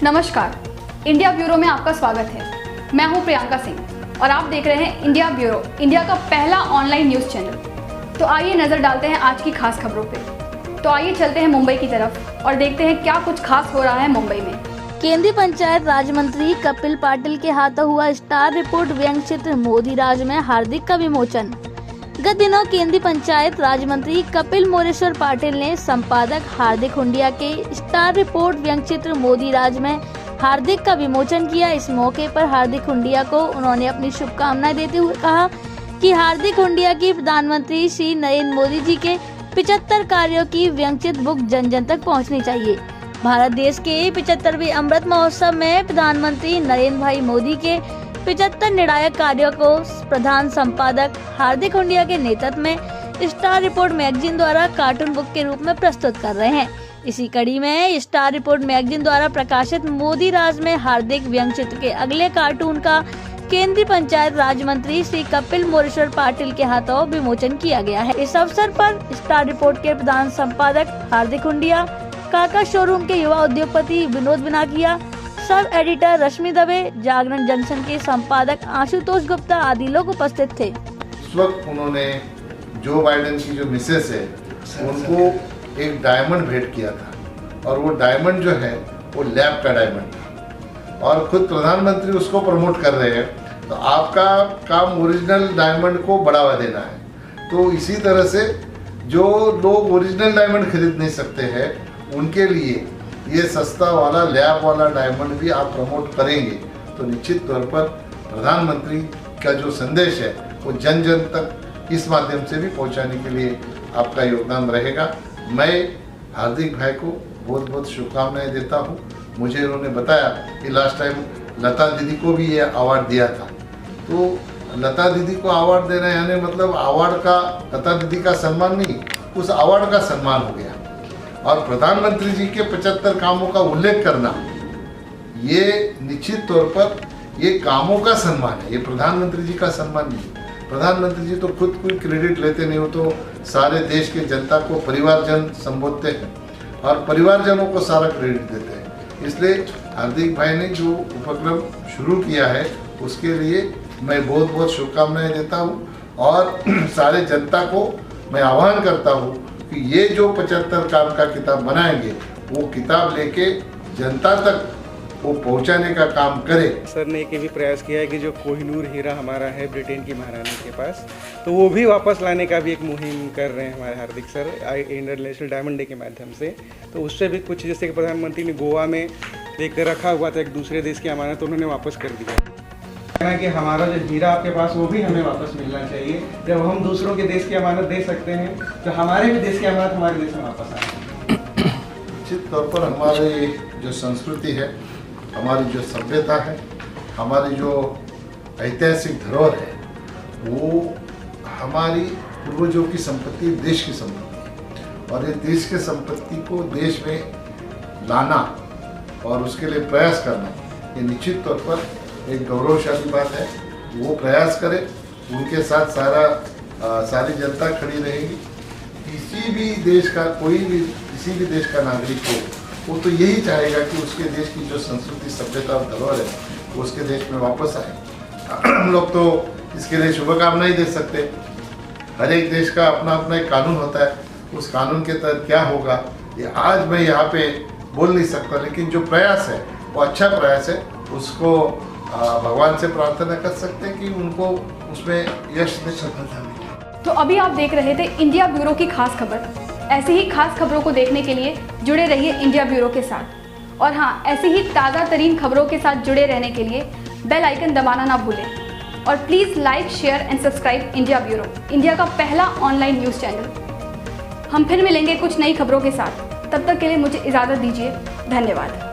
नमस्कार, India bureau में आपका स्वागत है। मैं हूं प्रियंका सिंह और आप देख रहे हैं इंडिया ब्यूरो, इंडिया का पहला ऑनलाइन न्यूज़ चैनल। तो आइए नज़र डालते हैं आज की खास खबरों पे। तो आइए चलते हैं मुंबई की तरफ और देखते हैं क्या कुछ खास हो रहा है मुंबई में। केंद्रीय पंचायत राज मंत्री कपिल पाटिल के हाथों हुआ स्टार रिपोर्ट व्यंग्य चित्र मोदी राज में हार्दिक का विमोचन। गत दिनों केंद्रीय पंचायत राज मंत्री कपिल मोरेश्वर पाटिल ने संपादक हार्दिक हुंडिया के स्टार रिपोर्ट व्यंग्य चित्र मोदी राज में हार्दिक का विमोचन किया। इस मौके पर हार्दिक हुंडिया को उन्होंने अपनी शुभकामनाएं देते हुए कहा कि हार्दिक हुंडिया की प्रधानमंत्री श्री नरेंद्र मोदी जी के 75 कार्यों की व्यंग्यचित्र बुक जन जन तक पहुंचनी चाहिए। भारत देश के 75वें अमृत महोत्सव में प्रधानमंत्री नरेंद्र भाई मोदी के 75 निर्णायक कार्यों को प्रधान संपादक हार्दिक हुंडिया के नेतृत्व में स्टार रिपोर्ट मैगजीन द्वारा कार्टून बुक के रूप में प्रस्तुत कर रहे हैं। इसी कड़ी में स्टार रिपोर्ट मैगजीन द्वारा प्रकाशित मोदी राज में हार्दिक व्यंग्य चित्र के अगले कार्टून का केंद्रीय पंचायत राज मंत्री श्री कपिल मोरेश्वर पाटिल के हाथों विमोचन किया गया है। इस अवसर पर स्टार रिपोर्ट के प्रधान संपादक हार्दिक हुंडिया, काका शोरूम के युवा उद्योगपति विनोद बिनाकिया, सब एडिटर रश्मि दवे, जागरण जंक्शन के संपादक आशुतोष गुप्ता आदि लोग उपस्थित थे। इस वक्त उन्होंने जो बाइडेन की जो मिसेस है उनको एक डायमंड भेंट किया था और वो डायमंड जो है वो लैब का डायमंड था और खुद प्रधानमंत्री उसको प्रमोट कर रहे हैं। तो आपका काम ओरिजिनल डायमंड को बढ़ावा देना है। तो इसी तरह से जो लोग ओरिजिनल डायमंड खरीद नहीं सकते हैं उनके लिए ये सस्ता वाला लैब वाला डायमंड भी आप प्रमोट करेंगे तो निश्चित तौर पर प्रधानमंत्री का जो संदेश है वो जन जन तक इस माध्यम से भी पहुंचाने के लिए आपका योगदान रहेगा। मैं हार्दिक भाई को बहुत बहुत शुभकामनाएं देता हूं। मुझे उन्होंने बताया कि लास्ट टाइम लता दीदी को भी ये अवार्ड दिया था। तो लता दीदी को अवार्ड देना यानी मतलब अवार्ड का लता दीदी का सम्मान नहीं, उस अवार्ड का सम्मान हो गया। और प्रधानमंत्री जी के 75 कामों का उल्लेख करना ये निश्चित तौर पर ये कामों का सम्मान है, ये प्रधानमंत्री जी का सम्मान नहीं। प्रधानमंत्री जी तो खुद कोई क्रेडिट लेते नहीं हो, तो सारे देश के जनता को परिवारजन संबोधते हैं और परिवारजनों को सारा क्रेडिट देते हैं। इसलिए हार्दिक भाई ने जो उपक्रम शुरू किया है उसके लिए मैं बहुत बहुत शुभकामनाएं देता हूँ और सारे जनता को मैं आह्वान करता हूँ कि ये जो 75 काम का किताब बनाएंगे वो किताब लेके जनता तक वो पहुंचाने का काम करे। सर ने एक भी प्रयास किया है कि जो कोहिनूर हीरा हमारा है ब्रिटेन की महारानी के पास, तो वो भी वापस लाने का भी एक मुहिम कर रहे हैं हमारे हार्दिक सर इंटरनेशनल डायमंड डे के माध्यम से। तो उससे भी कुछ, जैसे कि प्रधानमंत्री ने गोवा में एक रखा हुआ था एक दूसरे देश की अमानत, तो उन्होंने वापस कर दिया कि हमारा जो हीरा आपके पास वो भी हमें वापस मिलना चाहिए। जब हम दूसरों के देश की अमानत दे सकते हैं तो हमारे भी देश की अमानत हमारे देश में वापस आए। निश्चित तौर पर हमारी जो संस्कृति है, हमारी जो सभ्यता है, हमारी जो ऐतिहासिक धरोहर है वो हमारी पूर्वजों की संपत्ति, देश की संपत्ति है और ये देश के संपत्ति को देश में लाना और उसके लिए प्रयास करना ये निश्चित तौर पर एक गौरवशाली बात है। वो प्रयास करें, उनके साथ सारी जनता खड़ी रहेगी। किसी भी देश का किसी भी देश का नागरिक हो वो तो यही चाहेगा कि उसके देश की जो संस्कृति, सभ्यता और धरोहर है वो उसके देश में वापस आए। हम लोग तो इसके लिए शुभकामनाएं दे सकते। हर एक देश का अपना अपना एक कानून होता है, उस कानून के तहत क्या होगा ये आज मैं यहाँ पे बोल नहीं सकता, लेकिन जो प्रयास है वो अच्छा प्रयास है। उसको भगवान से प्रार्थना कर सकते हैं कि उनको उसमें यश में सफलता मिले। तो अभी आप देख रहे थे इंडिया ब्यूरो की खास खबर। ऐसे ही खास खबरों को देखने के लिए जुड़े रहिए इंडिया ब्यूरो के साथ। और हाँ, ऐसे ही ताज़ा तरीन खबरों के साथ जुड़े रहने के लिए बेल आइकन दबाना ना भूलें। और please like, share and subscribe India bureau, India का पहला ऑनलाइन न्यूज़ चैनल। हम फिर मिलेंगे कुछ नई खबरों के साथ। तब तक के लिए मुझे इजाज़त दीजिए। धन्यवाद।